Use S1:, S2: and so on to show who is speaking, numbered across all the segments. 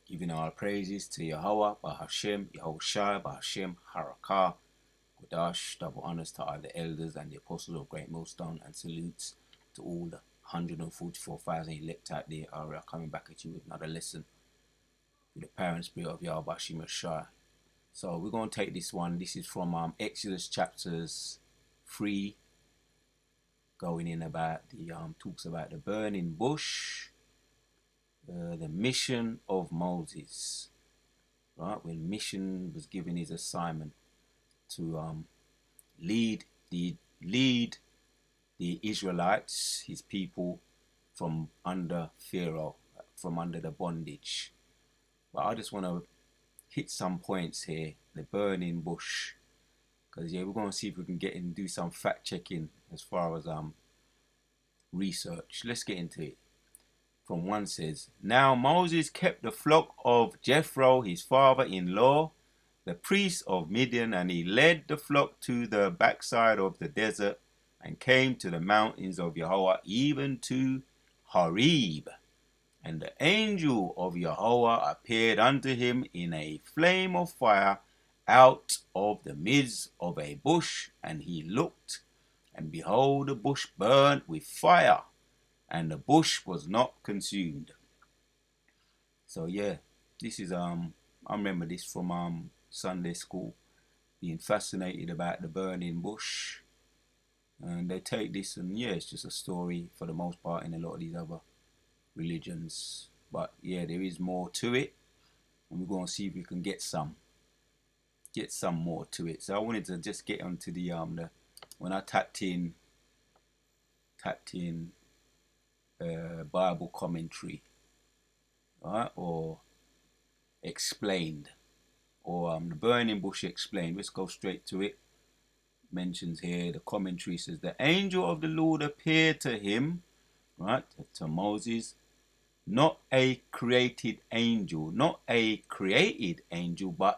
S1: Giving our praises to Yahweh, Bahashem, Yahushai, Bahashem, Harakah, Kodash, double honors to all the elders and the apostles of Great Millstone, and salutes to all the 144,000 elect out there are coming back at you with another lesson with the parent spirit of Yahweh, Bahashem, Yahshai. So we're going to take this one. This is from Exodus chapters 3, going in about the talks about the burning bush, the mission of Moses. Right, when mission was given his assignment to lead the Israelites, his people, from under Pharaoh, from under the bondage. But I just want to hit some points here. The burning bush, because we're going to see if we can get in and do some fact checking as far as research. Let's get into it. From one says, now Moses kept the flock of Jethro, his father-in-law, the priest of Midian, and he led the flock to the backside of the desert and came to the mountains of Yahweh, even to Horeb. And the angel of Yahweh appeared unto him in a flame of fire out of the midst of a bush, and he looked, and behold, the bush burnt with fire, and the bush was not consumed. So yeah, this is I remember this from Sunday school, being fascinated about the burning bush. And they take this, and yeah, it's just a story for the most part in a lot of these other religions. But yeah, there is more to it, and we're going to see if we can get some more to it. So I wanted to just get onto the when I tapped in Bible commentary, right, or explained, or the burning bush explained. Let's go straight to it. Mentions here, the commentary says, the angel of the Lord appeared to him, right, to Moses, not a created angel, but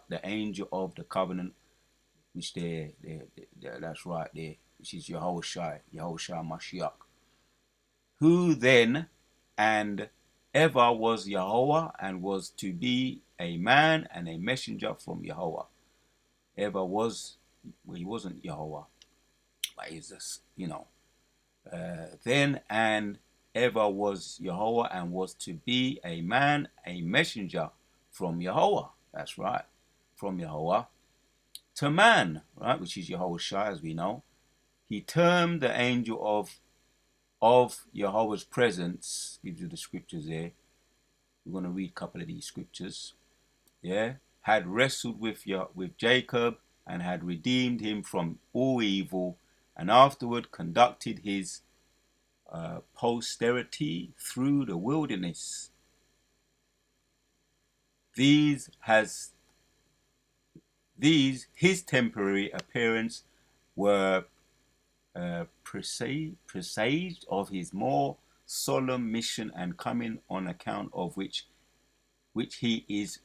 S1: the angel of the covenant, which that's right there, which is Yahushai Mashiach, who then and ever was Yahweh, and was to be a man and a messenger from Yahweh. Ever was, well, he wasn't Yahweh, but he's just, then and ever was Yahweh, and was to be a man, a messenger from Yahweh. That's right, from Yahweh to man, right, which is Yahushua, as we know. He termed the angel of Yahweh's presence. Gives you the scriptures there. We're going to read a couple of these scriptures. Yeah, had wrestled with Jacob, and had redeemed him from all evil, and afterward conducted his posterity through the wilderness. These his temporary appearance were presaged of his more solemn mission and coming, on account of which he is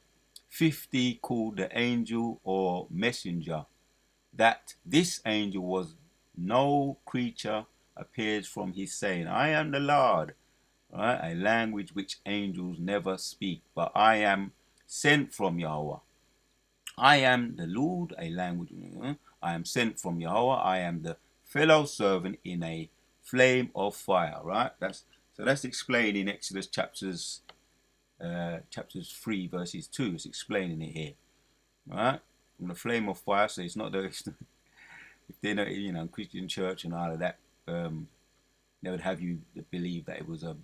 S1: 50 called the angel or messenger. That this angel was no creature appears from his saying, I am the Lord, right? A language which angels never speak, but I am sent from Yahweh. I am the Lord, a language, I am sent from Yahweh. I am the fellow servant in a flame of fire, right? That's explained in Exodus chapters 3 verses 2. It's explaining it here, right? From the flame of fire. So it's not the if they're not, Christian church and all of that, they would have you believe that it was a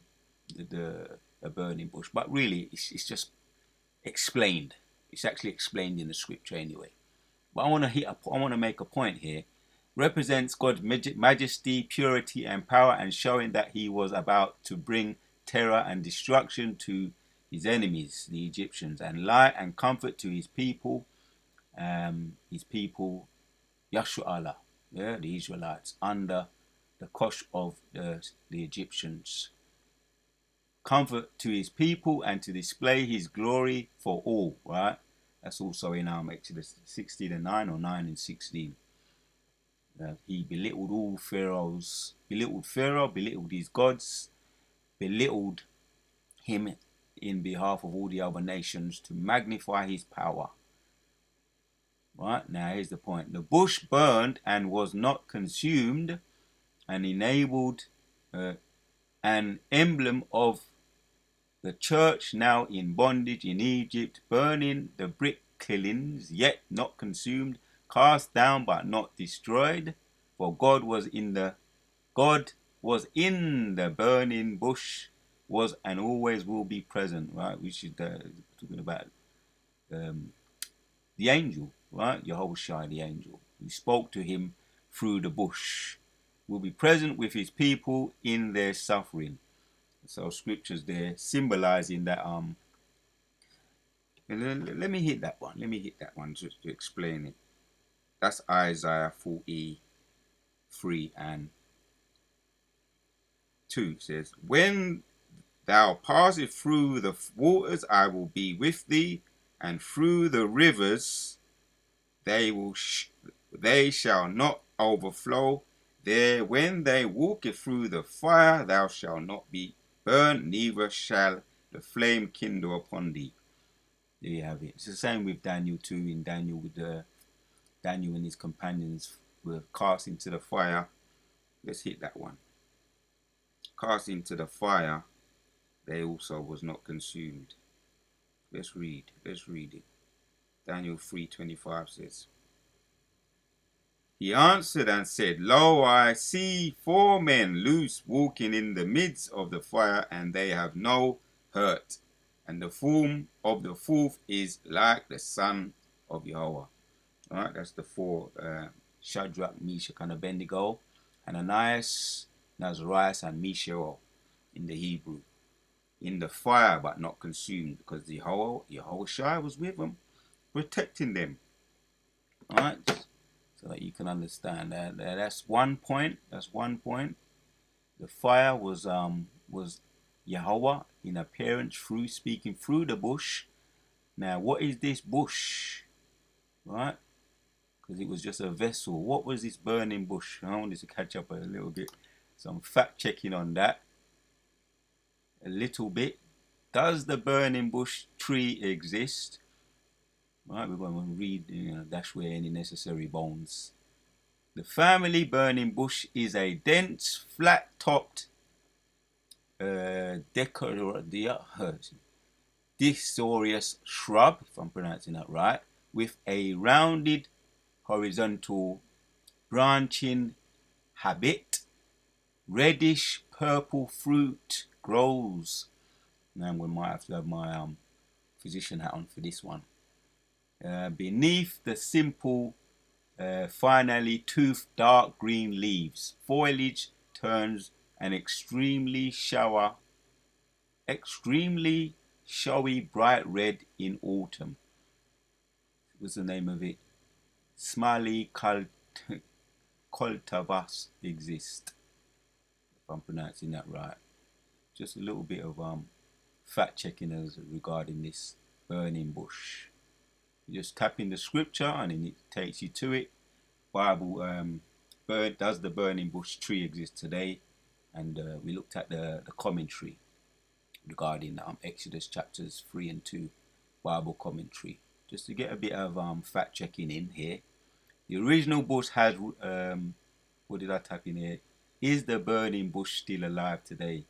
S1: burning bush, but really it's just explained. It's actually explained in the scripture anyway. But I want to make a point here. Represents God's majesty, purity, and power, and showing that he was about to bring terror and destruction to his enemies, the Egyptians, and light and comfort to his people, Yahshua, yeah, the Israelites, under the kosh of the Egyptians. Comfort to his people and to display his glory for all, right? That's also in Exodus 16 and 9, or 9 and 16. He belittled all belittled Pharaoh, belittled his gods, belittled him in behalf of all the other nations to magnify his power. Right, now here's the point. The bush burned and was not consumed, and enabled an emblem of the church now in bondage in Egypt, burning the brick kilns, yet not consumed, cast down but not destroyed. For God was in the burning bush, was and always will be present. Right, which is talking about the angel, right? Yehoshua, the angel, who spoke to him through the bush, will be present with his people in their suffering. So scriptures there symbolizing that. Let me hit that one. Let me hit that one just to explain it. That's Isaiah 43 and 2. It says, "When thou passest through the waters, I will be with thee, and through the rivers, they shall not overflow. There, when they walk through the fire, thou shalt not be burned, neither shall the flame kindle upon thee." There you have it. It's the same with Daniel too. In Daniel, with Daniel and his companions were cast into the fire. Let's hit that one. Cast into the fire, they also was not consumed. Let's read it. Daniel 3:25 says, "He answered and said, Lo, I see 4 men loose walking in the midst of the fire, and they have no hurt. And the form of the fourth is like the son of Yahweh." All right, that's the 4 Shadrach, Meshach, and Abednego, Ananias, Nazarias, and Mishael in the Hebrew. In the fire, but not consumed, because the Yehoshua was with them, protecting them. All right, so that you can understand that. That's one point. That's one point. The fire was Yahweh in appearance through speaking through the bush. Now, what is this bush? Right? Because it was just a vessel. What was this burning bush? I wanted to catch up a little bit. So I'm fact checking on that a little bit. Does the burning bush tree exist? Right, we're going to read, dash away any necessary bones. The family burning bush is a dense, flat-topped, deciduous shrub, if I'm pronouncing that right, with a rounded, horizontal, branching habit. Reddish purple fruit grows. Now we might have to have my physician hat on for this one. Beneath the simple, finally toothed dark green leaves, foliage turns an extremely showy bright red in autumn. What's the name of it? Smiley cultivars exist, if I'm pronouncing that right. Just a little bit of fact checking as regarding this burning bush. You just tap in the scripture and then it takes you to it. Bible, does the burning bush tree exist today? And we looked at the commentary regarding Exodus chapters 3 and 2, Bible commentary. Just to get a bit of fact checking in here. The original bush has, what did I type in here? Is the burning bush still alive today?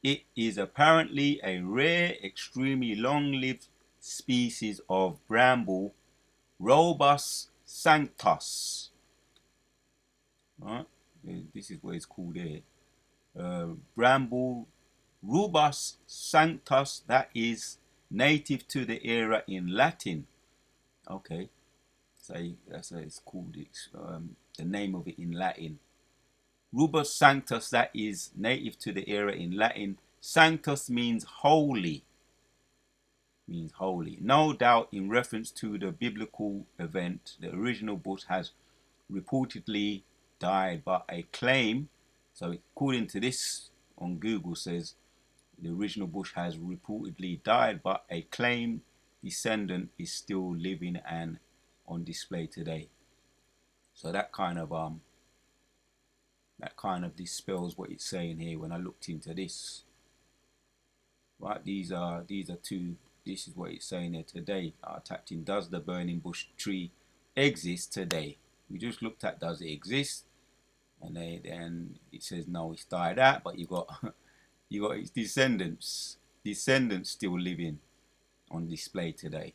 S1: It is apparently a rare, extremely long-lived species of bramble, Robus sanctus. Right? This is what it's called here. Bramble Rubus sanctus, that is native to the area in Latin. Okay, so that's how it's called. It's the name of it in Latin. Rubus sanctus, that is native to the area in Latin. Sanctus means holy. Means holy. No doubt in reference to the biblical event, the original bush has reportedly died, but a claim, so according to this on Google, says the original bush has reportedly died, but a claimed descendant is still living and on display today. So that kind of dispels what it's saying here when I looked into this. Right, these are two. This is what it's saying here today. I tapped in, does the burning bush tree exist today? We just looked at, does it exist? And then it says no, it's died out, but you got you got its descendants still living on display today.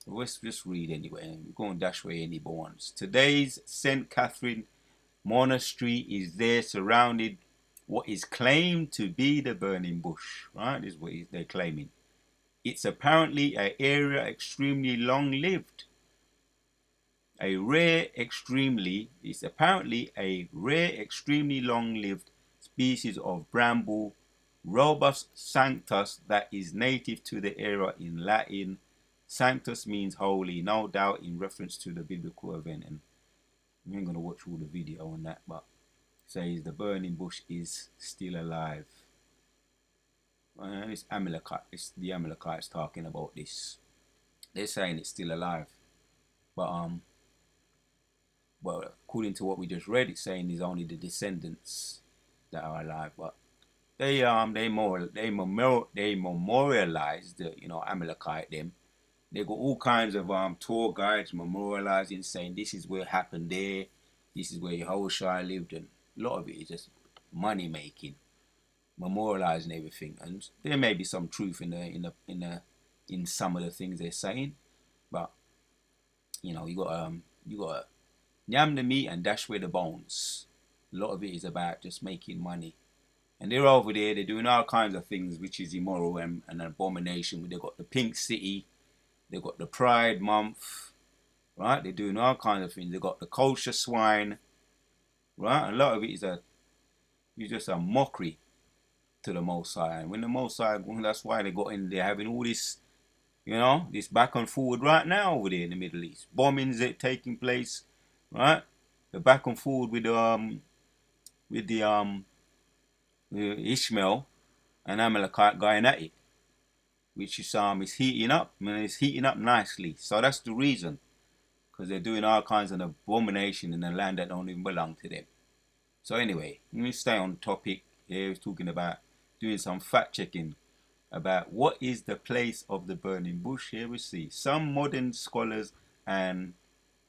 S1: Let's just read anyway. We're going to dash away any bones. Today's St. Catherine Monastery is there, surrounded what is claimed to be the burning bush. Right, this is what they're claiming. It's apparently an area extremely long-lived. It's apparently a rare, extremely long-lived species of bramble, Robus sanctus, that is native to the area. In Latin, sanctus means holy, no doubt in reference to the biblical event. And we ain't gonna watch all the video on that, but it says the burning bush is still alive. It's Amalekite. It's the Amalekites talking about this. They're saying it's still alive, but well, according to what we just read, it's saying there's only the descendants that are alive. But they memorialize the Amalekite them. They got all kinds of tour guides memorializing, saying this is where it happened there, this is where Yehoshua lived, and a lot of it is just money making, memorializing everything. And there may be some truth in some of the things they're saying, but you got yam the meat and dash away the bones. A lot of it is about just making money. And they're over there, they're doing all kinds of things which is immoral and an abomination. They've got the Pink City, they've got the Pride Month, right? They're doing all kinds of things. They've got the kosher swine, right? A lot of it is just a mockery to the Most High. And when the Most High, that's why they got in there having all this, this back and forward right now over there in the Middle East. Bombings that taking place, right? The back and forward with the Ishmael and Amalekite going at it, which is heating up. I mean, it's heating up nicely. So that's the reason, because they're doing all kinds of abomination in a land that don't even belong to them. So anyway, let me stay on topic. Here we're talking about doing some fact checking about what is the place of the burning bush. Here we see some modern scholars and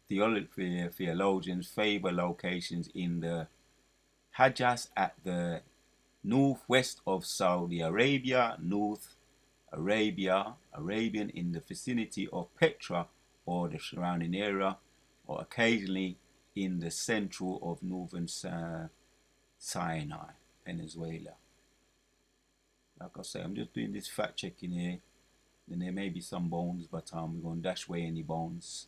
S1: theologians favor locations in the Hijaz at the northwest of Saudi Arabia, Arabian in the vicinity of Petra or the surrounding area, or occasionally in the central of northern Sinai, Venezuela. Like I say, I'm just doing this fact checking here. Then there may be some bones, but we're going to dash away any bones.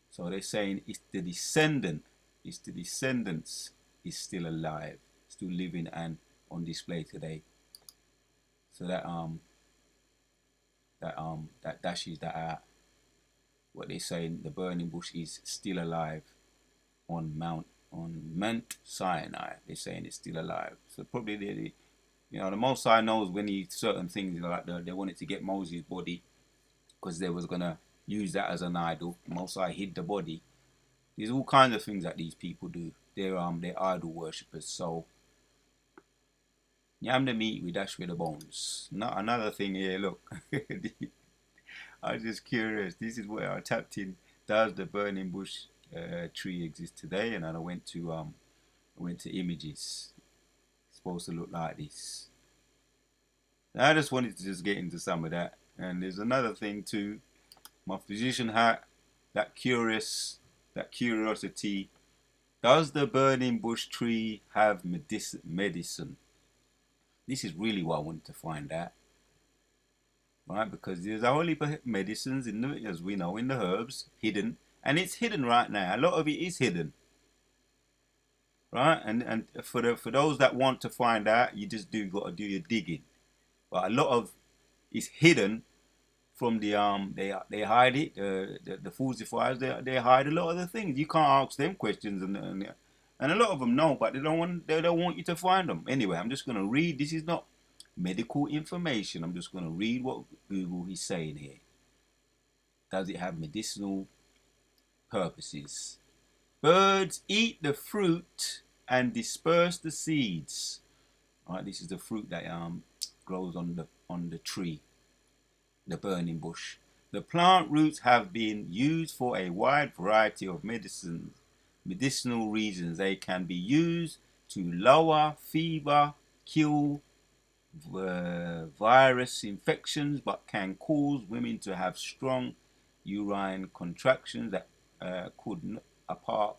S1: So they're saying it's the descendants is still alive, still living and on display today. So that dashes that out. What they're saying, the burning bush is still alive on Mount Sinai. They're saying it's still alive. So probably the Most High knows when certain things like they wanted to get Moses' body because they was gonna use that as an idol. The Most High hid the body. There's all kinds of things that these people do. They're idol worshippers. So yam the meat, we dash with the bones. Not another thing here. Look, I was just curious. This is where I tapped in. Does the burning bush tree exist today? And then I went to images. It's supposed to look like this. I just wanted to just get into some of that. And there's another thing too. My physician hat, that curiosity. Does the burning bush tree have medicine? This is really what I wanted to find out. Right? Because there's only medicines as we know, in the herbs, hidden. And it's hidden right now. A lot of it is hidden. Right? And for those that want to find out, you just got to do your digging. But a lot of it's hidden from the they hide it. The falsifiers, they hide a lot of the things. You can't ask them questions, and a lot of them know, but they don't want you to find them. Anyway, I'm just gonna read. This is not medical information. I'm just gonna read what Google is saying here. Does it have medicinal purposes? Birds eat the fruit and disperse the seeds. All right, this is the fruit that grows on the tree, the burning bush. The plant roots have been used for a wide variety of medicinal reasons. They can be used to lower fever, kill virus infections, but can cause women to have strong urine contractions that could abort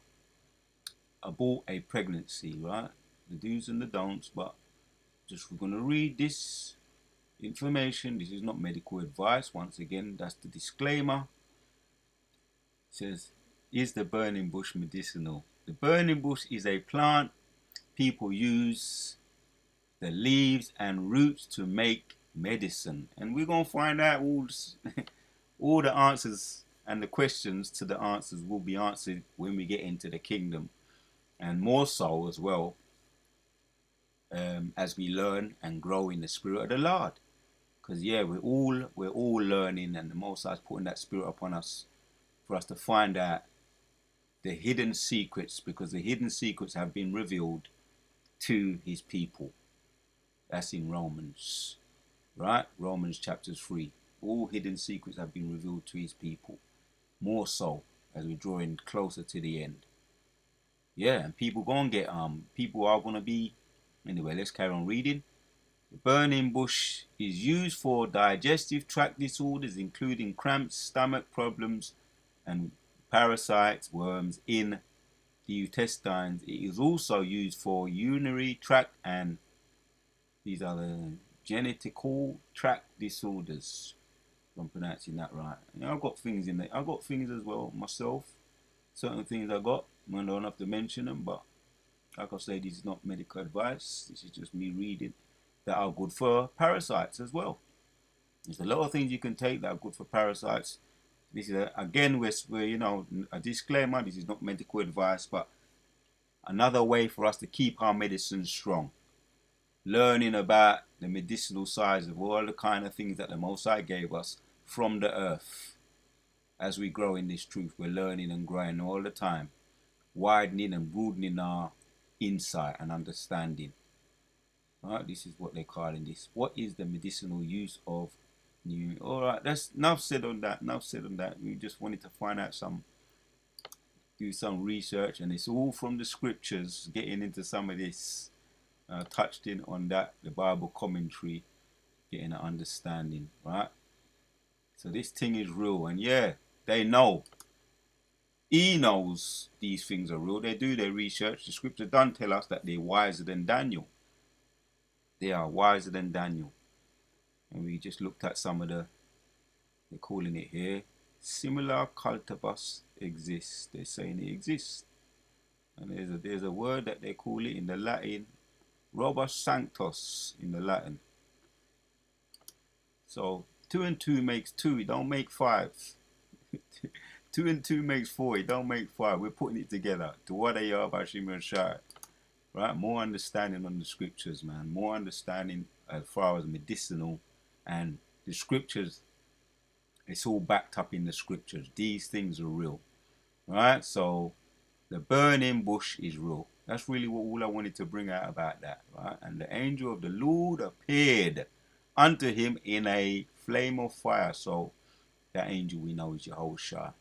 S1: a pregnancy, right? The do's and the don'ts, but just we're going to read this information. This is not medical advice. Once again, that's the disclaimer. It says, is the burning bush medicinal? The burning bush is a plant. People use the leaves and roots to make medicine. And we're going to find out all the answers, and the questions to the answers will be answered when we get into the kingdom. And more so as well, as we learn and grow in the spirit of the Lord. Because yeah, we're all learning, and the Most High is putting that spirit upon us for us to find out the hidden secrets, because the hidden secrets have been revealed to his people. That's in Romans, right? Romans chapter 3. All hidden secrets have been revealed to his people. More so as we're drawing closer to the end. Yeah, and people people are gonna be. Anyway, let's carry on reading. The burning bush is used for digestive tract disorders, including cramps, stomach problems, and parasites, worms in the intestines. It is also used for urinary tract, and these are the genital tract disorders. If I'm pronouncing that right. I've got things in there. I've got things as well myself. Certain things I got. I don't have to mention them, but like I say, this is not medical advice. This is just me reading that are good for parasites as well. There's a lot of things you can take that are good for parasites. This is again, we're a disclaimer. This is not medical advice, but another way for us to keep our medicine strong. Learning about the medicinal sides of all the kind of things that the Most High gave us from the earth. As we grow in this truth, we're learning and growing all the time, widening and broadening our insight and understanding. Alright, this is what they're calling this. What is the medicinal use of new? Alright, that's enough said on that. Enough said on that. We just wanted to find out do some research, and it's all from the scriptures, getting into some of this. Touched in on that, the Bible commentary, getting an understanding, right? So this thing is real, and yeah, they know. He knows these things are real. They do their research. The scripture don't tell us that they're wiser than Daniel. They are wiser than Daniel. And we just looked at some of they're calling it here, similar cultivars exist. They're saying it exists. And there's a word that they call it in the Latin, robus sanctus in the Latin. So 2 and 2 makes 2, it don't make 5. 2 and 2 makes 4, it don't make 5. We're putting it together. To what they are about Shimon Shai. Right? More understanding on the scriptures, man. More understanding as far as medicinal, and the scriptures, it's all backed up in the scriptures. These things are real. Right? So the burning bush is real. That's really all I wanted to bring out about that. Right? And the angel of the Lord appeared unto him in a flame of fire. So that angel we know is Yahushua.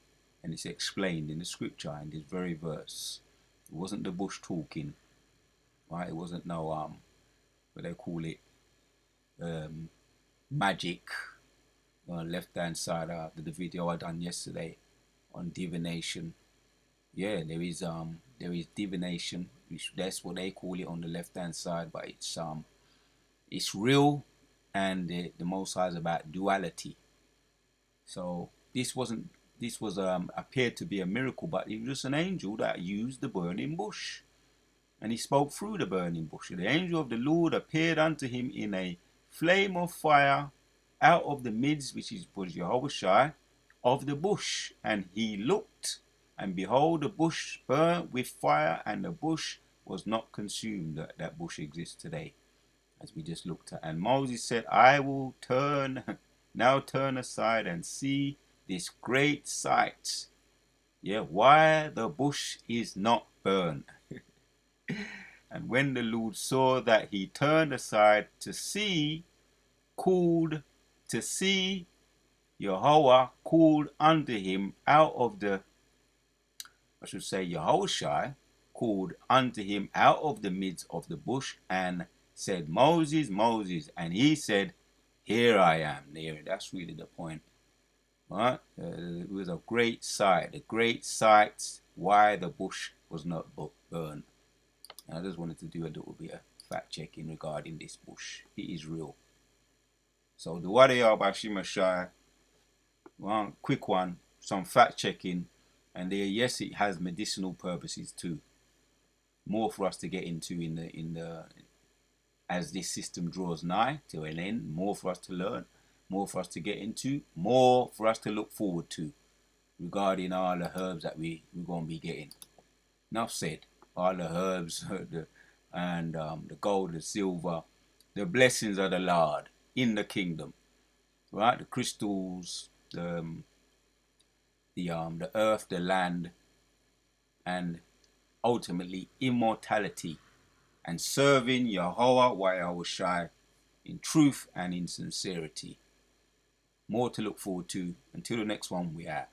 S1: And it's explained in the scripture in this very verse. It wasn't the bush talking. Right? It wasn't no what they call it, magic. Left hand side of the video I done yesterday on divination. Yeah, there is divination, which that's what they call it on the left hand side, but it's real, and the Most High is about duality. So this was appeared to be a miracle, but it was just an angel that used the burning bush. And he spoke through the burning bush. The angel of the Lord appeared unto him in a flame of fire out of the midst, which was Yahushua, of the bush. And he looked, and behold, the bush burnt with fire, and the bush was not consumed. That bush exists today, as we just looked at. And Moses said, I will now turn aside and see this great sight. Yeah, why the bush is not burned. And when the Lord saw that he turned aside to see, called to see Yahweh called unto him out of the, I should say, Yahushai called unto him out of the midst of the bush and said, Moses, Moses. And he said, here I am. There, that's really the point. Right? It was a great sight. The great sight why the bush was not burned. And I just wanted to do a little bit of fact checking regarding this bush. It is real. So the Wadiyah by Shimashai, one quick one, some fact checking, and there, yes, it has medicinal purposes too. More for us to get into in the as this system draws nigh to an end. More for us to learn, more for us to get into, more for us to look forward to regarding all the herbs that we're gonna be getting. Enough said. All the herbs, the gold, the silver, the blessings of the Lord in the kingdom, right? The crystals, the earth, the land, and ultimately immortality, and serving Yahweh Yahushai in truth and in sincerity. More to look forward to. Until the next one, we are.